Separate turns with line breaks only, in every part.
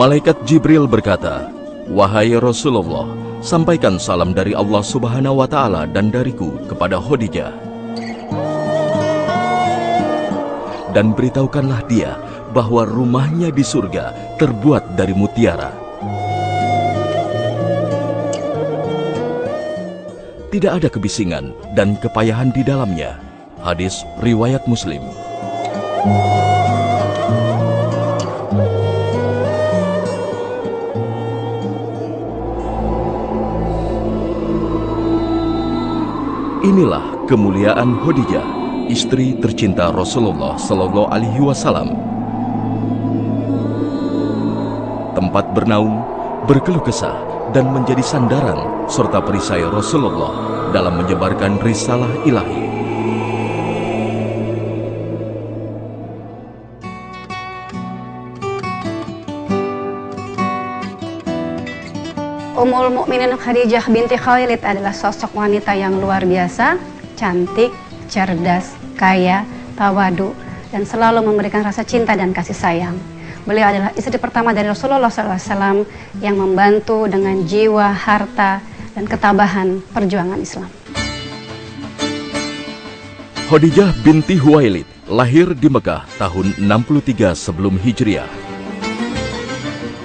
Malaikat Jibril berkata, "Wahai Rasulullah, sampaikan salam dari Allah Subhanahu wa Ta'ala dan dariku kepada Khadijah. Dan beritahukanlah dia bahwa rumahnya di surga terbuat dari mutiara. Tidak ada kebisingan dan kepayahan di dalamnya." Hadis riwayat Muslim. Inilah kemuliaan Khadijah, istri tercinta Rasulullah Sallallahu Alaihi Wasallam. Tempat bernaung, berkeluh kesah, dan menjadi sandaran serta perisai Rasulullah dalam menyebarkan risalah ilahi.
Ummul Mukminin Khadijah binti Khuwailid adalah sosok wanita yang luar biasa, cantik, cerdas, kaya, tawadu, dan selalu memberikan rasa cinta dan kasih sayang. Beliau adalah istri pertama dari Rasulullah SAW yang membantu dengan jiwa, harta, dan ketabahan perjuangan Islam.
Khadijah binti Khuwailid lahir di Mekah tahun 63 sebelum Hijriah.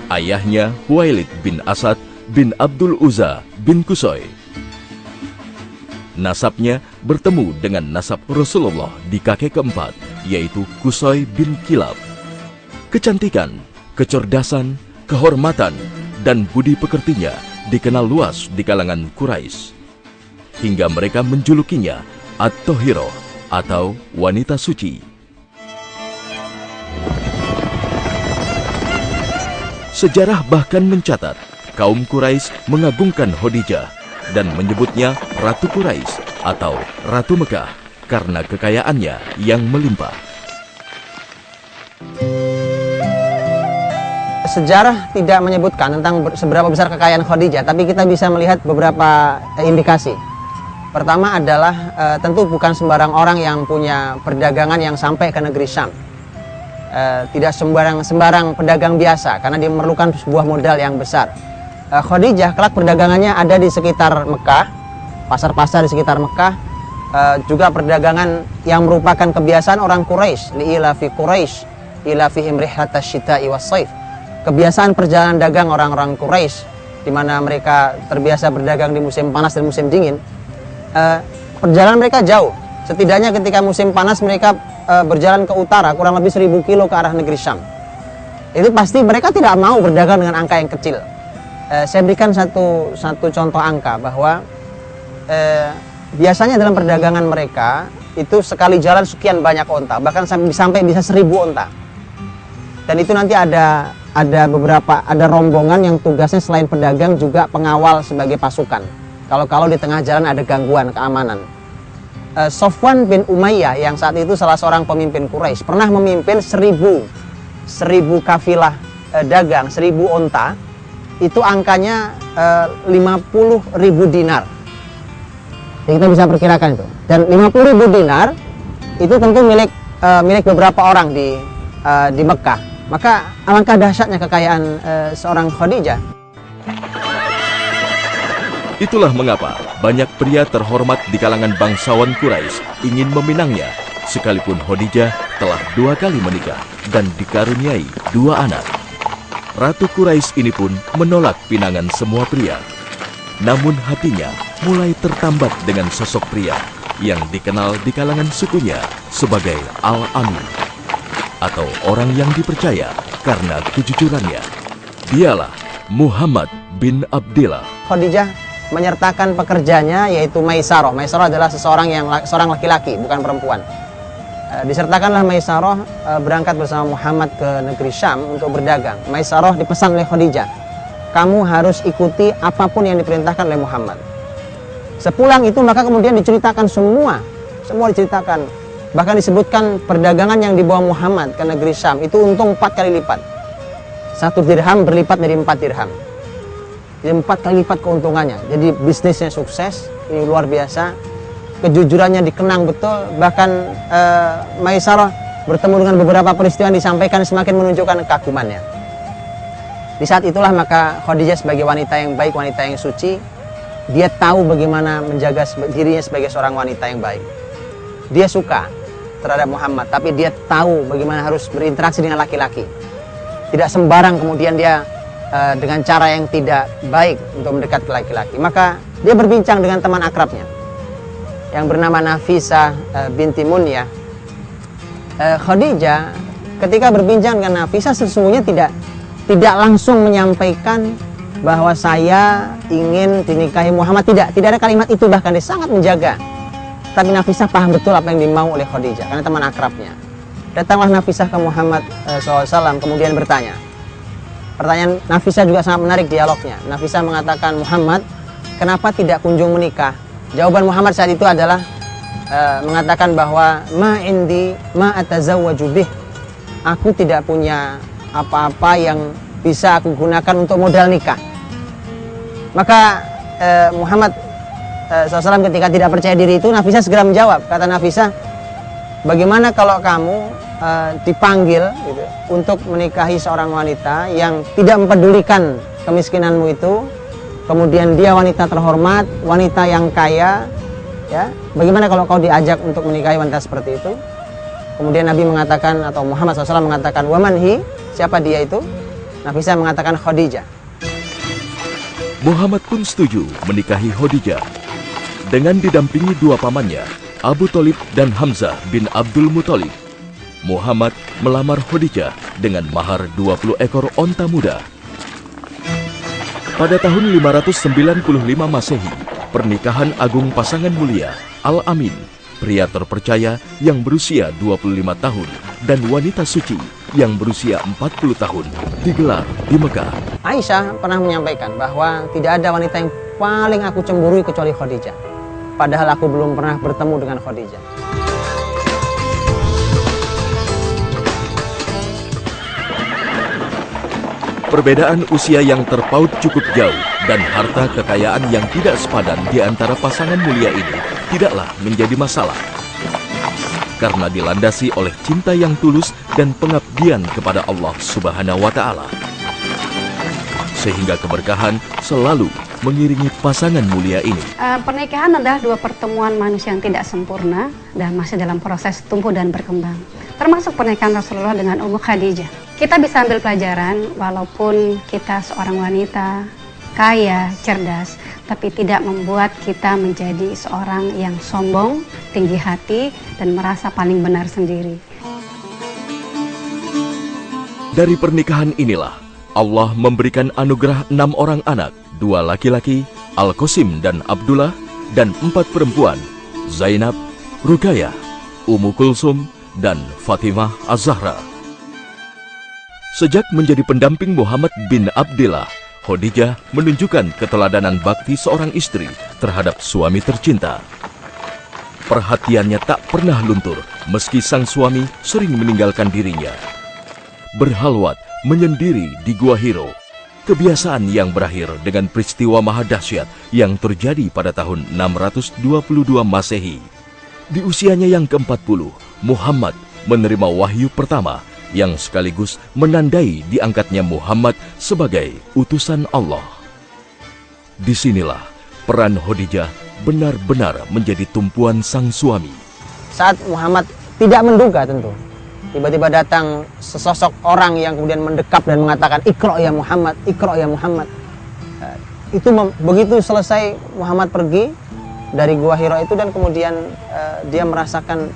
Ayahnya Khuwailid bin Asad bin Abdul Uzza bin Qusay. Nasabnya bertemu dengan nasab Rasulullah di kakek keempat, yaitu Qusay bin Kilab. Kecantikan, kecerdasan, kehormatan, dan budi pekertinya dikenal luas di kalangan Quraisy, hingga mereka menjulukinya At-Thahirah atau wanita suci. Sejarah bahkan mencatat kaum Quraisy mengagungkan Khadijah dan menyebutnya Ratu Quraisy atau Ratu Mekah karena kekayaannya yang melimpah.
Sejarah tidak menyebutkan tentang seberapa besar kekayaan Khadijah, tapi kita bisa melihat beberapa indikasi. Pertama adalah tentu bukan sembarang orang yang punya perdagangan yang sampai ke negeri Syam. Tidak sembarang pedagang biasa, karena dia memerlukan sebuah modal yang besar. Khadijah kelak perdagangannya ada di sekitar Mekah, pasar-pasar di sekitar Mekah, juga perdagangan yang merupakan kebiasaan orang Quraisy, li'ilafi Quraisy, ilafihim rihlatas syita'i was-saif. Kebiasaan perjalanan dagang orang-orang Quraisy, di mana mereka terbiasa berdagang di musim panas dan musim dingin. Perjalanan mereka jauh. Setidaknya ketika musim panas mereka berjalan ke utara kurang lebih 1000 kilo ke arah negeri Syam. Itu pasti mereka tidak mau berdagang dengan angka yang kecil. Saya berikan satu contoh angka bahwa biasanya dalam perdagangan mereka itu sekali jalan sekian banyak onta, bahkan sampai bisa 1000 onta. Dan itu nanti ada rombongan yang tugasnya selain pedagang juga pengawal sebagai pasukan. Kalau di tengah jalan ada gangguan keamanan. Sofwan bin Umayyah yang saat itu salah seorang pemimpin Quraisy pernah memimpin 1000 kafilah dagang, 1000 onta. Itu angkanya 50.000 dinar. Jadi kita bisa perkirakan itu. Dan 50.000 dinar itu tentu milik beberapa orang di Mekah. Maka alangkah dahsyatnya kekayaan seorang Khadijah.
Itulah mengapa banyak pria terhormat di kalangan bangsawan Quraisy ingin meminangnya, sekalipun Khadijah telah 2 kali menikah dan dikaruniai 2 anak. Ratu Quraisy ini pun menolak pinangan semua pria. Namun hatinya mulai tertambat dengan sosok pria yang dikenal di kalangan sukunya sebagai Al-Amin, atau orang yang dipercaya karena kejujurannya. Dialah Muhammad bin Abdillah.
Khadijah menyertakan pekerjanya yaitu Maisarah. Maisarah adalah seorang laki-laki, bukan perempuan. Disertakanlah Maisarah berangkat bersama Muhammad ke negeri Syam untuk berdagang. Maisarah dipesan oleh Khadijah, kamu harus ikuti apapun yang diperintahkan oleh Muhammad. Sepulang itu maka kemudian diceritakan semua diceritakan. Bahkan disebutkan perdagangan yang dibawa Muhammad ke negeri Syam itu untung 4 kali lipat. 1 dirham berlipat menjadi 4 dirham. Jadi 4 kali lipat keuntungannya. Jadi bisnisnya sukses, ini luar biasa. Kejujurannya dikenang betul, bahkan Maisarah bertemu dengan beberapa peristiwa yang disampaikan semakin menunjukkan kekagumannya. Di saat itulah maka Khadijah sebagai wanita yang baik, wanita yang suci, dia tahu bagaimana menjaga dirinya sebagai seorang wanita yang baik. Dia suka terhadap Muhammad, tapi dia tahu bagaimana harus berinteraksi dengan laki-laki. Tidak sembarang kemudian dia dengan cara yang tidak baik untuk mendekat ke laki-laki. Maka dia berbincang dengan teman akrabnya yang bernama Nafisah binti Munyah. Khadijah ketika berbincang dengan Nafisah sesungguhnya tidak langsung menyampaikan bahwa saya ingin dinikahi Muhammad. Tidak ada kalimat itu, bahkan dia sangat menjaga. Tapi Nafisah paham betul apa yang dimau oleh Khadijah karena teman akrabnya. Datanglah Nafisah ke Muhammad SAW kemudian bertanya. Pertanyaan Nafisah juga sangat menarik dialognya. Nafisah mengatakan, Muhammad, kenapa tidak kunjung menikah? Jawaban Muhammad saat itu adalah mengatakan bahwa ma indi ma atazawwaju bih. Aku tidak punya apa-apa yang bisa aku gunakan untuk modal nikah. Maka Muhammad SAW ketika tidak percaya diri itu, Nafisah segera menjawab. Kata Nafisah, bagaimana kalau kamu dipanggil gitu, untuk menikahi seorang wanita yang tidak mempedulikan kemiskinanmu itu, kemudian dia wanita terhormat, wanita yang kaya, ya, bagaimana kalau kau diajak untuk menikahi wanita seperti itu? Kemudian Nabi mengatakan, atau Muhammad SAW mengatakan, wamanhi, siapa dia itu? Nafisah mengatakan Khadijah.
Muhammad pun setuju menikahi Khadijah. Dengan didampingi dua pamannya, Abu Thalib dan Hamzah bin Abdul Muthalib, Muhammad melamar Khadijah dengan mahar 20 ekor onta muda. Pada tahun 595 Masehi, pernikahan agung pasangan mulia Al-Amin, pria terpercaya yang berusia 25 tahun, dan wanita suci yang berusia 40 tahun, digelar di Mekah.
Aisyah pernah menyampaikan bahwa tidak ada wanita yang paling aku cemburui kecuali Khadijah. Padahal aku belum pernah bertemu dengan Khadijah.
Perbedaan usia yang terpaut cukup jauh dan harta kekayaan yang tidak sepadan di antara pasangan mulia ini tidaklah menjadi masalah. Karena dilandasi oleh cinta yang tulus dan pengabdian kepada Allah Subhanahu wa Ta'ala. Sehingga keberkahan selalu mengiringi pasangan mulia ini.
Pernikahan adalah dua pertemuan manusia yang tidak sempurna dan masih dalam proses tumbuh dan berkembang. Termasuk pernikahan Rasulullah dengan Ummu Khadijah. Kita bisa ambil pelajaran walaupun kita seorang wanita kaya, cerdas, tapi tidak membuat kita menjadi seorang yang sombong, tinggi hati, dan merasa paling benar sendiri.
Dari pernikahan inilah Allah memberikan anugerah 6 orang anak, 2 laki-laki, Al-Qasim dan Abdullah, dan 4 perempuan, Zainab, Ruqayyah, Ummu Kulsum, dan Fatimah Az-Zahra. Sejak menjadi pendamping Muhammad bin Abdillah, Khadijah menunjukkan keteladanan bakti seorang istri terhadap suami tercinta. Perhatiannya tak pernah luntur meski sang suami sering meninggalkan dirinya. Berhalwat menyendiri di Gua Hiro, kebiasaan yang berakhir dengan peristiwa maha dahsyat yang terjadi pada tahun 622 Masehi. Di usianya yang ke-40, Muhammad menerima wahyu pertama yang sekaligus menandai diangkatnya Muhammad sebagai utusan Allah. Disinilah peran Khadijah benar-benar menjadi tumpuan sang suami.
Saat Muhammad tidak menduga tentu, tiba-tiba datang sesosok orang yang kemudian mendekap dan mengatakan, Iqra ya Muhammad, Iqra ya Muhammad. Begitu selesai Muhammad pergi dari Gua Hiro itu, dan kemudian dia merasakan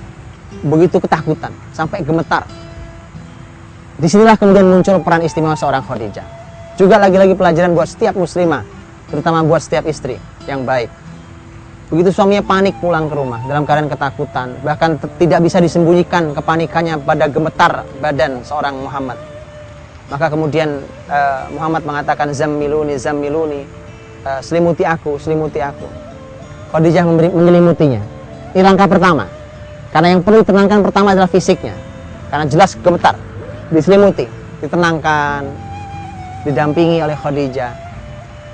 begitu ketakutan sampai gemetar. Disinilah kemudian muncul peran istimewa seorang Khadijah. Juga lagi-lagi pelajaran buat setiap muslimah, terutama buat setiap istri yang baik. Begitu suaminya panik pulang ke rumah dalam keadaan ketakutan, bahkan tidak bisa disembunyikan kepanikannya pada gemetar badan seorang Muhammad. Maka kemudian Muhammad mengatakan, Zammiluni, Zammiluni, selimuti aku, selimuti aku. Khadijah menyelimutinya. Ini langkah pertama. Karena yang perlu ditenangkan pertama adalah fisiknya. Karena jelas gemetar, diselimuti, ditenangkan, didampingi oleh Khadijah.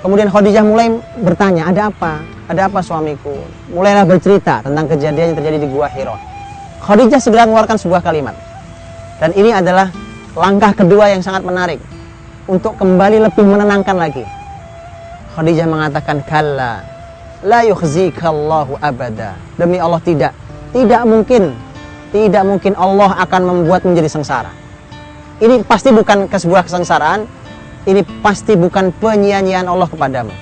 Kemudian Khadijah mulai bertanya, ada apa? Ada apa suamiku? Mulailah bercerita tentang kejadian yang terjadi di Gua Hiro. Khadijah segera mengeluarkan sebuah kalimat. Dan ini adalah langkah kedua yang sangat menarik. untuk kembali lebih menenangkan lagi. Khadijah mengatakan, kalla la yukhzikallahu abada. Demi Allah tidak mungkin Allah akan membuat menjadi sengsara. Ini pasti bukan sebuah kesengsaraan, ini pasti bukan penyia-nyiaan Allah kepadamu.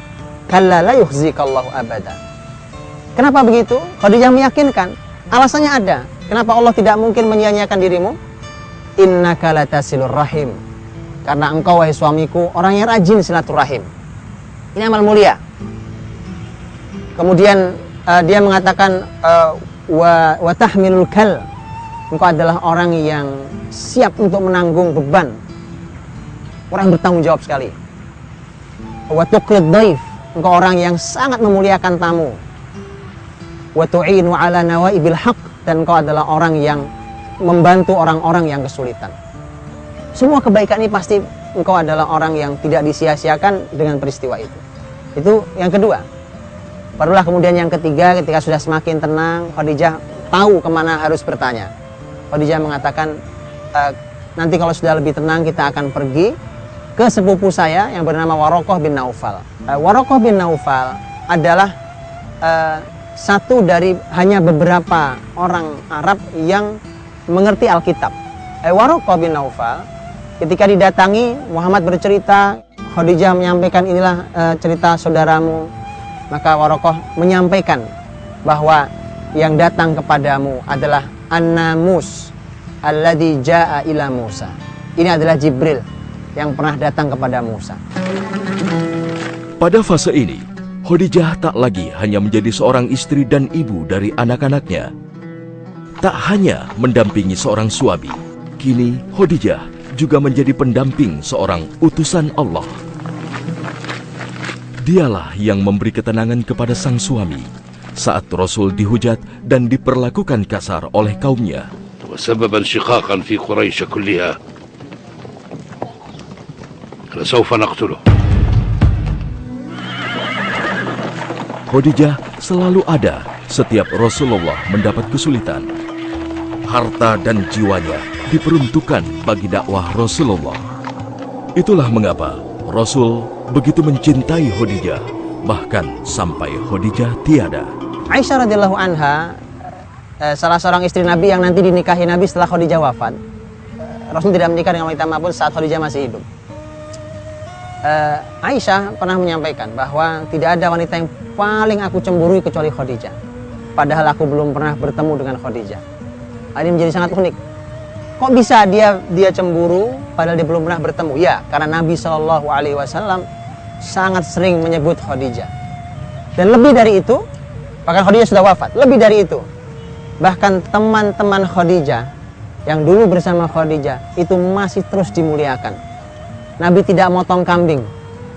Kalla la yukhzikallahu abada. Kenapa begitu? Khadijah meyakinkan, alasannya ada. Kenapa Allah tidak mungkin menyia-nyiakan dirimu? Innaka latasilur rahim. Karena engkau, wahai suamiku, orang yang rajin silaturahim. Ini amal mulia. Kemudian dia mengatakan, wa tahmilul kal. Engkau adalah orang yang siap untuk menanggung beban. Orang bertanggung jawab sekali. Wa tuqrid dhaif. Engkau orang yang sangat memuliakan tamu. Wa tu'inu ala nawaibil haq. Dan engkau adalah orang yang membantu orang-orang yang kesulitan. Semua kebaikan ini pasti engkau adalah orang yang tidak disia-siakan dengan peristiwa itu. Itu yang kedua. Barulah kemudian yang ketiga, ketika sudah semakin tenang, Khadijah tahu kemana harus bertanya. Khadijah mengatakan, nanti kalau sudah lebih tenang kita akan pergi ke sepupu saya yang bernama Waraqah bin Naufal. Waraqah bin Naufal adalah satu dari hanya beberapa orang Arab yang mengerti Alkitab. Waraqah bin Naufal ketika didatangi, Muhammad bercerita, Khadijah menyampaikan, inilah cerita saudaramu. Maka Waraqah menyampaikan bahwa yang datang kepadamu adalah An-Namus alladzi jaa ila Musa. Ini adalah Jibril yang pernah datang kepada Musa.
Pada fase ini, Khadijah tak lagi hanya menjadi seorang istri dan ibu dari anak-anaknya. Tak hanya mendampingi seorang suami, kini Khadijah juga menjadi pendamping seorang utusan Allah. Dialah yang memberi ketenangan kepada sang suami saat Rasul dihujat dan diperlakukan kasar oleh kaumnya.
وسببا شقاقا في قريش كلها لسوف نقتله.
Khadijah selalu ada setiap Rasulullah mendapat kesulitan. Harta dan jiwanya diperuntukkan bagi dakwah Rasulullah. Itulah mengapa Rasul begitu mencintai Khadijah, bahkan sampai Khadijah tiada.
Aisyah radhiyallahu anha, salah seorang istri Nabi yang nanti dinikahi Nabi setelah Khadijah wafat. Rasul tidak menikah dengan wanita manapun saat Khadijah masih hidup. Aisyah pernah menyampaikan bahwa tidak ada wanita yang paling aku cemburui kecuali Khadijah. Padahal aku belum pernah bertemu dengan Khadijah. Ini menjadi sangat unik. Kok bisa dia cemburu padahal dia belum pernah bertemu? Ya, karena Nabi SAW sangat sering menyebut Khadijah. Dan lebih dari itu, bahkan Khadijah sudah wafat. Lebih dari itu, bahkan teman-teman Khadijah yang dulu bersama Khadijah itu masih terus dimuliakan. Nabi tidak motong kambing,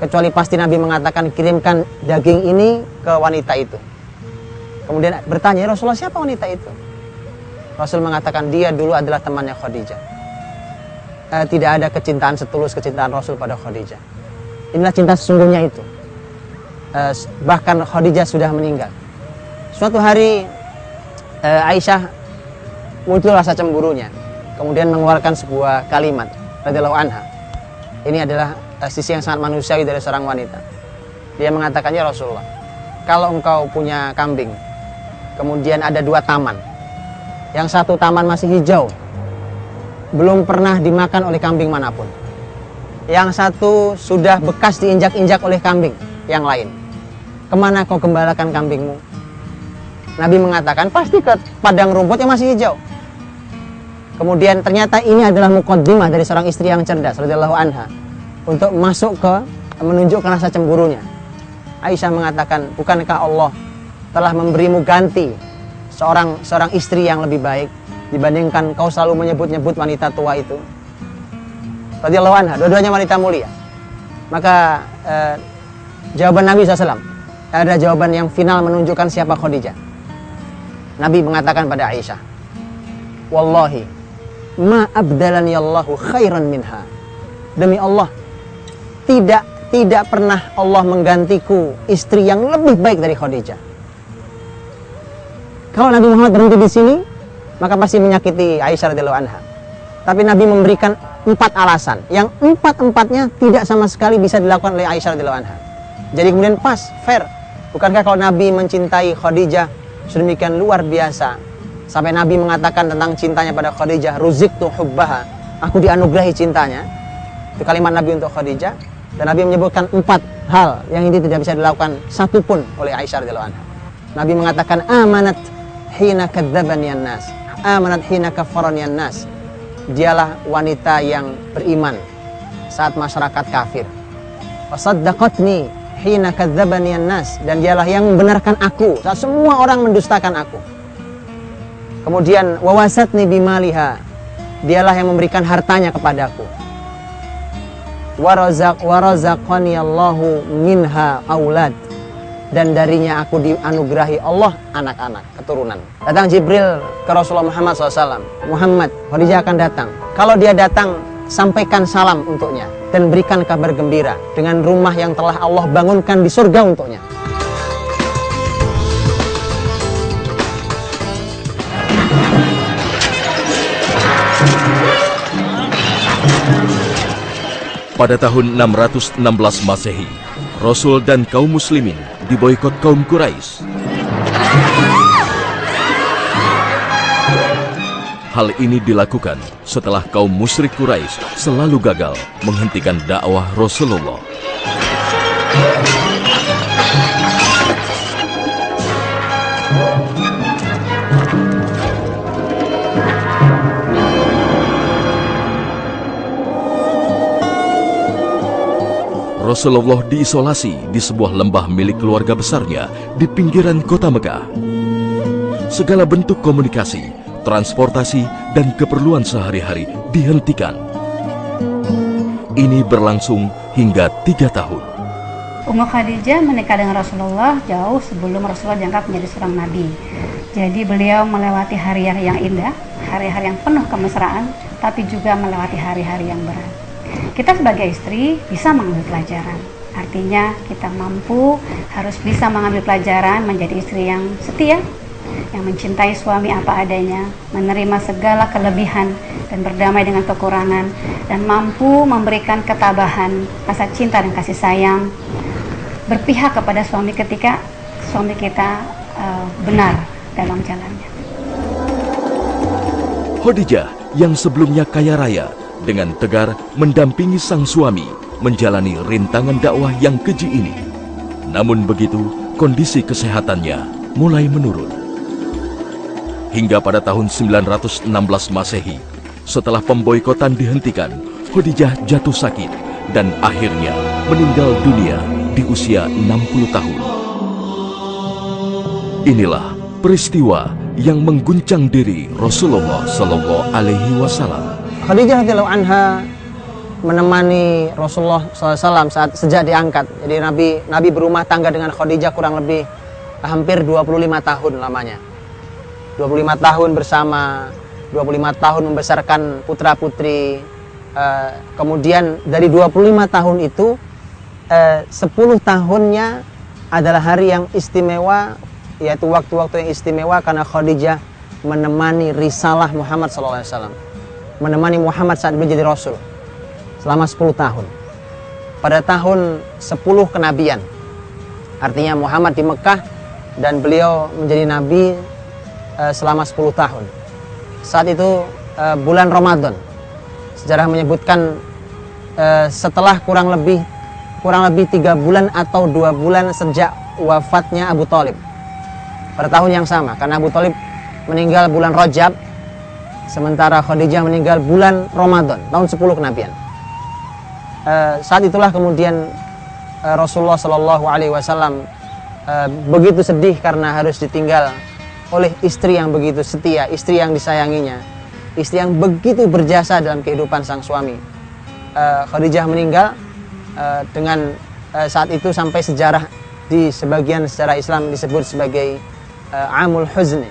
kecuali pasti Nabi mengatakan, kirimkan daging ini ke wanita itu. Kemudian bertanya, ya Rasulullah, siapa wanita itu? Rasul mengatakan, dia dulu adalah temannya Khadijah. Tidak ada kecintaan setulus kecintaan Rasul pada Khadijah. Inilah cinta sesungguhnya itu. Bahkan Khadijah sudah meninggal. Suatu hari Aisyah muncul rasa cemburunya, kemudian mengeluarkan sebuah kalimat radhiyallahu anha. Ini adalah sisi yang sangat manusiawi dari seorang wanita. Dia mengatakan, ya Rasulullah, kalau engkau punya kambing, kemudian ada dua taman, yang satu taman masih hijau, belum pernah dimakan oleh kambing manapun, yang satu sudah bekas diinjak-injak oleh kambing yang lain, kemana kau gembalakan kambingmu? Nabi mengatakan, pasti ke padang rumput yang masih hijau. Kemudian ternyata ini adalah muqaddimah dari seorang istri yang cerdas radhiyallahu anha untuk masuk ke menunjukkan rasa cemburunya. Aisyah mengatakan, bukankah Allah telah memberimu ganti seorang istri yang lebih baik dibandingkan kau selalu menyebut-nyebut wanita tua itu? Radhiyallahu anha, dua-duanya wanita mulia. Maka jawaban Nabi SAW ada jawaban yang final menunjukkan siapa Khadijah. Nabi mengatakan pada Aisyah, wallahi ma abdalani Allahu khairan minha. Demi Allah, tidak pernah Allah menggantiku istri yang lebih baik dari Khadijah. Kalau Nabi Muhammad berhenti di sini, maka pasti menyakiti Aisyah radhiyallahu anha. Tapi Nabi memberikan 4 alasan yang empat-empatnya tidak sama sekali bisa dilakukan oleh Aisyah radhiyallahu anha. Jadi kemudian pas, fair. Bukankah kalau Nabi mencintai Khadijah sedemikian luar biasa sampai Nabi mengatakan tentang cintanya pada Khadijah, ruziktu hubbaha, aku dianugerahi cintanya. Itu kalimat Nabi untuk Khadijah. Dan Nabi menyebutkan 4 hal yang ini tidak bisa dilakukan satupun oleh Aisyah radhiyallahu anha. Nabi mengatakan amanat hina kadzdzabani an-nas, amanat hina kaffarani an-nas. Dialah wanita yang beriman saat masyarakat kafir. Wasaddaqatni hina kadzdzabani an-nas, dan dialah yang membenarkan aku saat semua orang mendustakan aku. Kemudian wawasatni bimaliha, dialah yang memberikan hartanya kepadaku. Warazaqani Allahu minha aulad, dan darinya aku dianugerahi Allah anak-anak, keturunan. Datang Jibril ke Rasulullah Muhammad SAW. Muhammad, Khadijah akan datang. Kalau dia datang, sampaikan salam untuknya dan berikan kabar gembira dengan rumah yang telah Allah bangunkan di surga untuknya.
Pada tahun 616 Masehi, Rasul dan kaum muslimin diboikot kaum Quraisy. Hal ini dilakukan setelah kaum musyrik Quraisy selalu gagal menghentikan dakwah Rasulullah. Rasulullah diisolasi di sebuah lembah milik keluarga besarnya di pinggiran kota Mekah. Segala bentuk komunikasi, transportasi, dan keperluan sehari-hari dihentikan. Ini berlangsung hingga 3 tahun.
Ummu Khadijah menikah dengan Rasulullah jauh sebelum Rasulullah diangkat menjadi seorang nabi. Jadi beliau melewati hari-hari yang indah, hari-hari yang penuh kemesraan, tapi juga melewati hari-hari yang berat. Kita sebagai istri bisa mengambil pelajaran. Artinya kita harus bisa mengambil pelajaran menjadi istri yang setia, yang mencintai suami apa adanya, menerima segala kelebihan dan berdamai dengan kekurangan, dan mampu memberikan ketabahan, rasa cinta dan kasih sayang, berpihak kepada suami ketika suami kita benar dalam jalannya.
Khadijah yang sebelumnya kaya raya dengan tegar mendampingi sang suami menjalani rintangan dakwah yang keji ini. Namun begitu, kondisi kesehatannya mulai menurun. Hingga pada tahun 916 Masehi, setelah pemboikotan dihentikan, Khadijah jatuh sakit dan akhirnya meninggal dunia di usia 60 tahun. Inilah peristiwa yang mengguncang diri Rasulullah Shallallahu Alaihi Wasallam.
Khadijah radhiyallahu anha menemani Rasulullah SAW sejak diangkat. Jadi Nabi berumah tangga dengan Khadijah kurang lebih hampir 25 tahun lamanya. 25 tahun bersama, 25 tahun membesarkan putra-putri. Kemudian dari 25 tahun itu 10 tahunnya adalah hari yang istimewa, yaitu waktu-waktu yang istimewa karena Khadijah menemani risalah Muhammad SAW, menemani Muhammad saat menjadi Rasul selama 10 tahun. Pada tahun 10 kenabian, artinya Muhammad di Mekah dan beliau menjadi Nabi selama 10 tahun. Saat itu bulan Ramadan. Sejarah menyebutkan setelah kurang lebih 3 bulan atau 2 bulan sejak wafatnya Abu Thalib. Pada tahun yang sama, karena Abu Thalib meninggal bulan Rajab, sementara Khadijah meninggal bulan Ramadan, tahun 10 kenabian. Saat itulah kemudian Rasulullah Shallallahu Alaihi Wasallam begitu sedih karena harus ditinggal oleh istri yang begitu setia, istri yang disayanginya, istri yang begitu berjasa dalam kehidupan sang suami. Khadijah meninggal dengan saat itu sampai sejarah di sebagian sejarah Islam disebut sebagai Amul Huzni,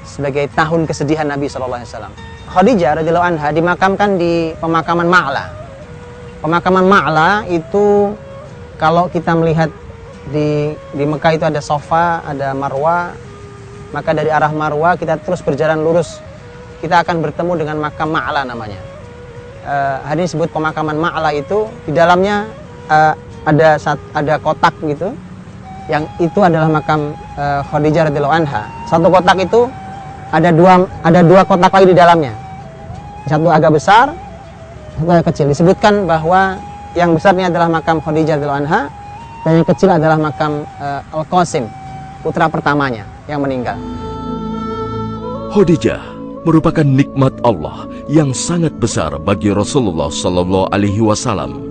sebagai tahun kesedihan Nabi SAW. Khadijah radhiyallahu anha dimakamkan di pemakaman Ma'la. Pemakaman Ma'la itu kalau kita melihat di Mekah itu ada Safa, ada Marwa, maka dari arah Marwa kita terus berjalan lurus, kita akan bertemu dengan makam Ma'la namanya. hari ini disebut pemakaman Ma'la itu, di dalamnya ada kotak gitu, yang itu adalah makam Khadijah radhiyallahu anha. Satu kotak itu ada dua kotak lagi di dalamnya. Satu agak besar, satu agak kecil. Disebutkan bahwa yang besar ini adalah makam Khadijah radhiyallahu anha, dan yang kecil adalah makam Al-Qasim, putra pertamanya yang meninggal.
Khadijah merupakan nikmat Allah yang sangat besar bagi Rasulullah Sallallahu Alaihi Wasallam.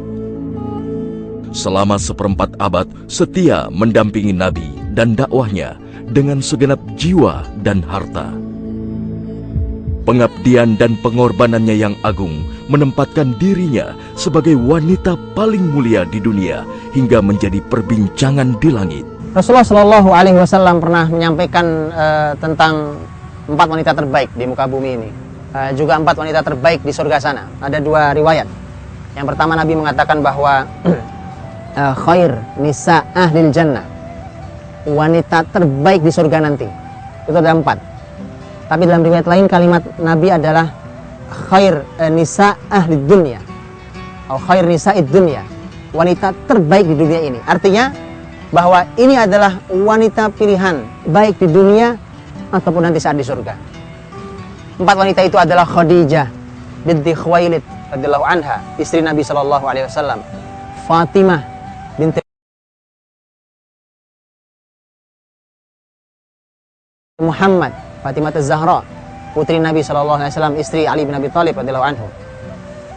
Selama seperempat abad setia mendampingi Nabi dan dakwahnya dengan segenap jiwa dan harta. Pengabdian dan pengorbanannya yang agung menempatkan dirinya sebagai wanita paling mulia di dunia hingga menjadi perbincangan di langit.
Rasulullah Shallallahu Alaihi Wasallam pernah menyampaikan tentang 4 wanita terbaik di muka bumi ini, juga 4 wanita terbaik di surga sana. Ada 2 riwayat. Yang pertama, Nabi mengatakan bahwa khair nisa ahlil jannah, wanita terbaik di surga nanti. Itu ada 4. Tapi dalam riwayat lain kalimat Nabi adalah khair nisa ahlid dunya, atau khair nisa'id dunya, wanita terbaik di dunia ini. Artinya bahwa ini adalah wanita pilihan baik di dunia ataupun nanti saat di surga. 4 wanita itu adalah Khadijah binti Khuwailid radhiyallahu anha, istri Nabi sallallahu alaihi wasallam. Fatimah binti Muhammad, Fatimah Az-Zahra, putri Nabi sallallahu alaihi wasallam, istri Ali bin Abi Thalib radhiyallahu anhu.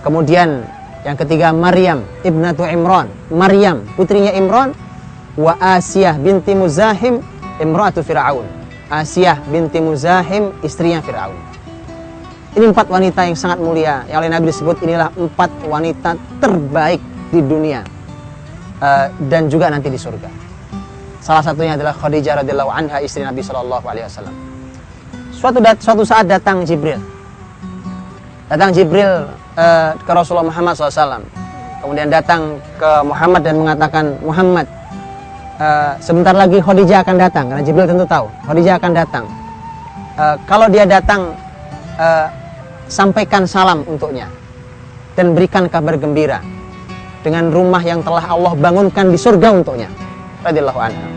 Kemudian yang ketiga, Maryam ibnatu Imran, Maryam putrinya Imran. Wa Asiyah binti Muzahim imra'atu Fir'aun, Asiyah binti Muzahim, istrinya Fir'aun. Ini 4 wanita yang sangat mulia yang oleh Nabi disebut inilah 4 wanita terbaik di dunia, dan juga nanti di surga. Salah satunya adalah Khadijah radhiyallahu anha, istri Nabi sallallahu alaihi wasallam. Suatu saat datang Jibril ke Rasulullah Muhammad SAW. Kemudian datang ke Muhammad dan mengatakan, Muhammad, sebentar lagi Khadijah akan datang. Karena Jibril tentu tahu Khadijah akan datang. Kalau dia datang, sampaikan salam untuknya dan berikan kabar gembira dengan rumah yang telah Allah bangunkan di surga untuknya radhiyallahu anha.